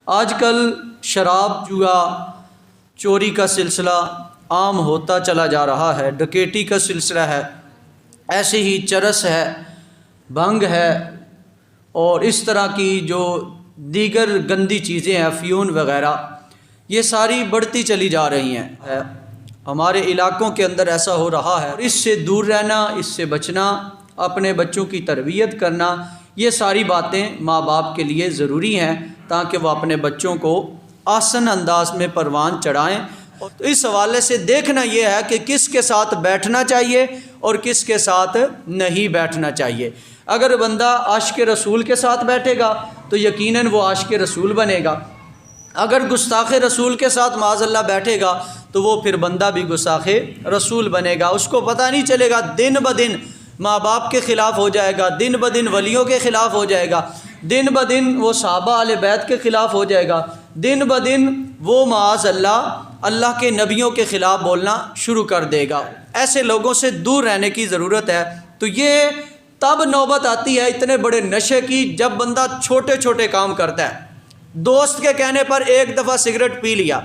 آج کل شراب، جوا، چوری کا سلسلہ عام ہوتا چلا جا رہا ہے، ڈکیٹی کا سلسلہ ہے، ایسے ہی چرس ہے، بھنگ ہے اور اس طرح کی جو دیگر گندی چیزیں ہیں، افیون وغیرہ، یہ ساری بڑھتی چلی جا رہی ہیں۔ ہمارے علاقوں کے اندر ایسا ہو رہا ہے، اس سے دور رہنا، اس سے بچنا، اپنے بچوں کی تربیت کرنا، یہ ساری باتیں ماں باپ کے لیے ضروری ہیں تاکہ وہ اپنے بچوں کو آسن انداز میں پروان چڑھائیں۔ تو اس حوالے سے دیکھنا یہ ہے کہ کس کے ساتھ بیٹھنا چاہیے اور کس کے ساتھ نہیں بیٹھنا چاہیے۔ اگر بندہ عاشق رسول کے ساتھ بیٹھے گا تو یقیناً وہ عاشق رسول بنے گا، اگر گستاخ رسول کے ساتھ معاذ اللہ بیٹھے گا تو وہ پھر بندہ بھی گستاخ رسول بنے گا۔ اس کو پتہ نہیں چلے گا، دن بدن ماں باپ کے خلاف ہو جائے گا، دن بدن ولیوں کے خلاف ہو جائے گا، دن بدن وہ صحابہ اہل بیت کے خلاف ہو جائے گا، دن بدن وہ معاذ اللہ کے نبیوں کے خلاف بولنا شروع کر دے گا۔ ایسے لوگوں سے دور رہنے کی ضرورت ہے۔ تو یہ تب نوبت آتی ہے اتنے بڑے نشے کی جب بندہ چھوٹے چھوٹے کام کرتا ہے۔ دوست کے کہنے پر ایک دفعہ سگریٹ پی لیا،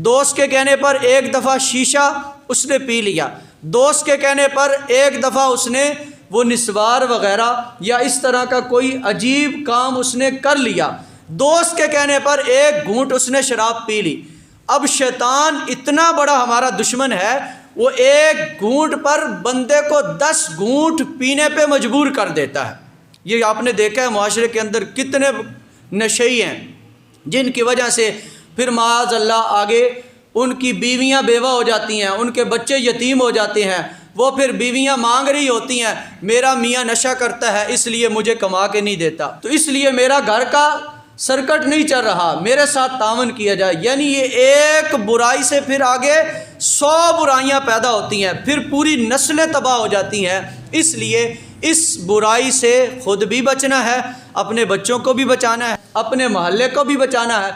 دوست کے کہنے پر ایک دفعہ شیشہ اس نے پی لیا، دوست کے کہنے پر ایک دفعہ اس نے وہ نسوار وغیرہ یا اس طرح کا کوئی عجیب کام اس نے کر لیا، دوست کے کہنے پر ایک گھونٹ اس نے شراب پی لی۔ اب شیطان اتنا بڑا ہمارا دشمن ہے، وہ ایک گھونٹ پر بندے کو 10 گھونٹ پینے پہ مجبور کر دیتا ہے۔ یہ آپ نے دیکھا ہے معاشرے کے اندر کتنے نشئی ہیں جن کی وجہ سے پھر معاذ اللہ آگے ان کی بیویاں بیوہ ہو جاتی ہیں، ان کے بچے یتیم ہو جاتے ہیں، وہ پھر بیویاں مانگ رہی ہوتی ہیں، میرا میاں نشہ کرتا ہے اس لیے مجھے کما کے نہیں دیتا، تو اس لیے میرا گھر کا سرکٹ نہیں چل رہا، میرے ساتھ تعاون کیا جائے۔ یعنی یہ ایک برائی سے پھر آگے 100 برائیاں پیدا ہوتی ہیں، پھر پوری نسلیں تباہ ہو جاتی ہیں۔ اس لیے اس برائی سے خود بھی بچنا ہے، اپنے بچوں کو بھی بچانا ہے، اپنے محلے کو بھی بچانا ہے۔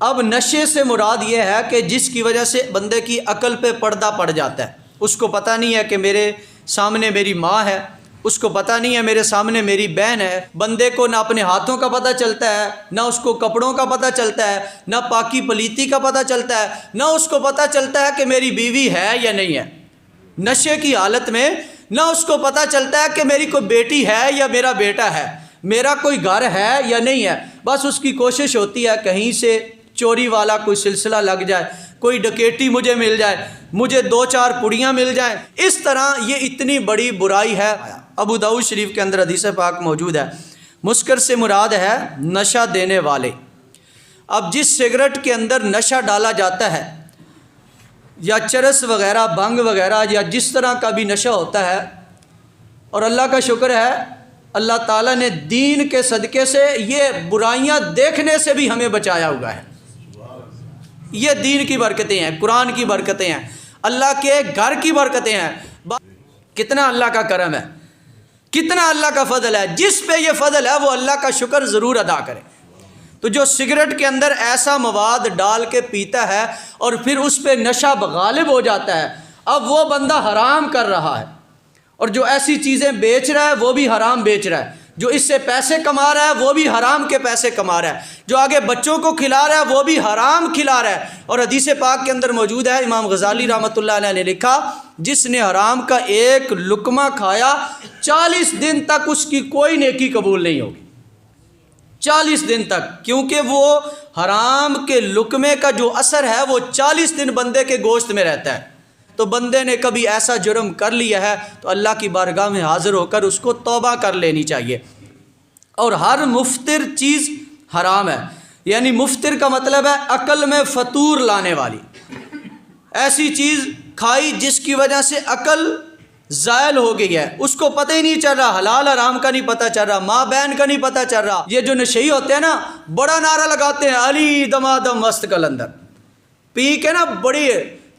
اب نشے سے مراد یہ ہے کہ جس کی وجہ سے بندے کی عقل پہ پردہ پڑ جاتا ہے، اس کو پتہ نہیں ہے کہ میرے سامنے میری ماں ہے، اس کو پتہ نہیں ہے میرے سامنے میری بہن ہے۔ بندے کو نہ اپنے ہاتھوں کا پتہ چلتا ہے، نہ اس کو کپڑوں کا پتہ چلتا ہے، نہ پاکی پلیتی کا پتہ چلتا ہے، نہ اس کو پتہ چلتا ہے کہ میری بیوی ہے یا نہیں ہے۔ نشے کی حالت میں نہ اس کو پتہ چلتا ہے کہ میری کوئی بیٹی ہے یا میرا بیٹا ہے، میرا کوئی گھر ہے یا نہیں ہے۔ بس اس کی کوشش ہوتی ہے کہیں سے چوری والا کوئی سلسلہ لگ جائے، کوئی ڈکیٹی مجھے مل جائے، مجھے 2-4 پڑیاں مل جائیں۔ اس طرح یہ اتنی بڑی برائی ہے۔ ابو داؤد شریف کے اندر حدیث پاک موجود ہے، مسکر سے مراد ہے نشہ دینے والے۔ اب جس سگریٹ کے اندر نشہ ڈالا جاتا ہے یا چرس وغیرہ، بھنگ وغیرہ یا جس طرح کا بھی نشہ ہوتا ہے، اور اللہ کا شکر ہے اللہ تعالیٰ نے دین کے صدقے سے یہ برائیاں دیکھنے سے بھی ہمیں بچایا ہوا ہے۔ یہ دین کی برکتیں ہیں، قرآن کی برکتیں ہیں، اللہ کے گھر کی برکتیں ہیں۔ کتنا اللہ کا کرم ہے، کتنا اللہ کا فضل ہے۔ جس پہ یہ فضل ہے وہ اللہ کا شکر ضرور ادا کرے۔ تو جو سگریٹ کے اندر ایسا مواد ڈال کے پیتا ہے اور پھر اس پہ نشہ غالب ہو جاتا ہے، اب وہ بندہ حرام کر رہا ہے، اور جو ایسی چیزیں بیچ رہا ہے وہ بھی حرام بیچ رہا ہے، جو اس سے پیسے کما رہا ہے وہ بھی حرام کے پیسے کما رہا ہے، جو آگے بچوں کو کھلا رہا ہے وہ بھی حرام کھلا رہا ہے۔ اور حدیث پاک کے اندر موجود ہے، امام غزالی رحمۃ اللہ علیہ نے لکھا، جس نے حرام کا ایک لقمہ کھایا 40 دن تک اس کی کوئی نیکی قبول نہیں ہوگی۔ 40 دن تک، کیونکہ وہ حرام کے لقمے کا جو اثر ہے وہ 40 دن بندے کے گوشت میں رہتا ہے۔ تو بندے نے کبھی ایسا جرم کر لیا ہے تو اللہ کی بارگاہ میں حاضر ہو کر اس کو توبہ کر لینی چاہیے۔ اور ہر مفطر چیز حرام ہے، یعنی مفطر کا مطلب ہے عقل میں فطور لانے والی ایسی چیز کھائی جس کی وجہ سے عقل زائل ہو گئی ہے، اس کو پتہ ہی نہیں چل رہا، حلال حرام کا نہیں پتہ چل رہا، ماں بہن کا نہیں پتہ چل رہا۔ یہ جو نشئی ہوتے ہیں نا، بڑا نعرہ لگاتے ہیں، علی دمادم مست کلندر، پی کے نا بڑی،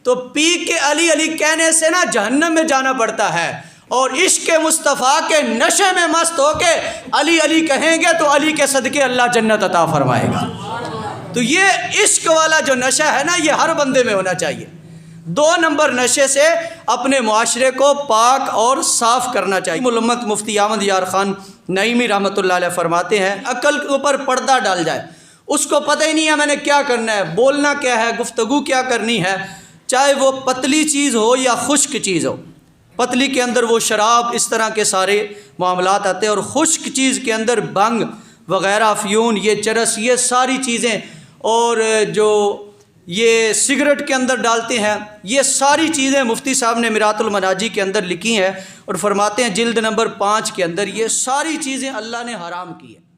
تو پی کے علی علی کہنے سے نا جہنم میں جانا پڑتا ہے، اور عشق مصطفیٰ کے نشے میں مست ہو کے علی علی کہیں گے تو علی کے صدقے اللہ جنت عطا فرمائے گا۔ تو یہ عشق والا جو نشہ ہے نا، یہ ہر بندے میں ہونا چاہیے۔ 2 نمبر نشے سے اپنے معاشرے کو پاک اور صاف کرنا چاہیے۔ ملمت مفتی احمد یار خان نعیمی رحمۃ اللہ علیہ فرماتے ہیں، عقل کے اوپر پردہ ڈال جائے، اس کو پتہ ہی نہیں ہے میں نے کیا کرنا ہے، بولنا کیا ہے، گفتگو کیا کرنی ہے، چاہے وہ پتلی چیز ہو یا خشک چیز ہو۔ پتلی کے اندر وہ شراب اس طرح کے سارے معاملات آتے ہیں، اور خشک چیز کے اندر بھنگ وغیرہ، افیون، یہ چرس، یہ ساری چیزیں، اور جو یہ سگریٹ کے اندر ڈالتے ہیں، یہ ساری چیزیں مفتی صاحب نے میرات المناجی کے اندر لکھی ہیں، اور فرماتے ہیں جلد نمبر 5 کے اندر یہ ساری چیزیں اللہ نے حرام کی ہیں۔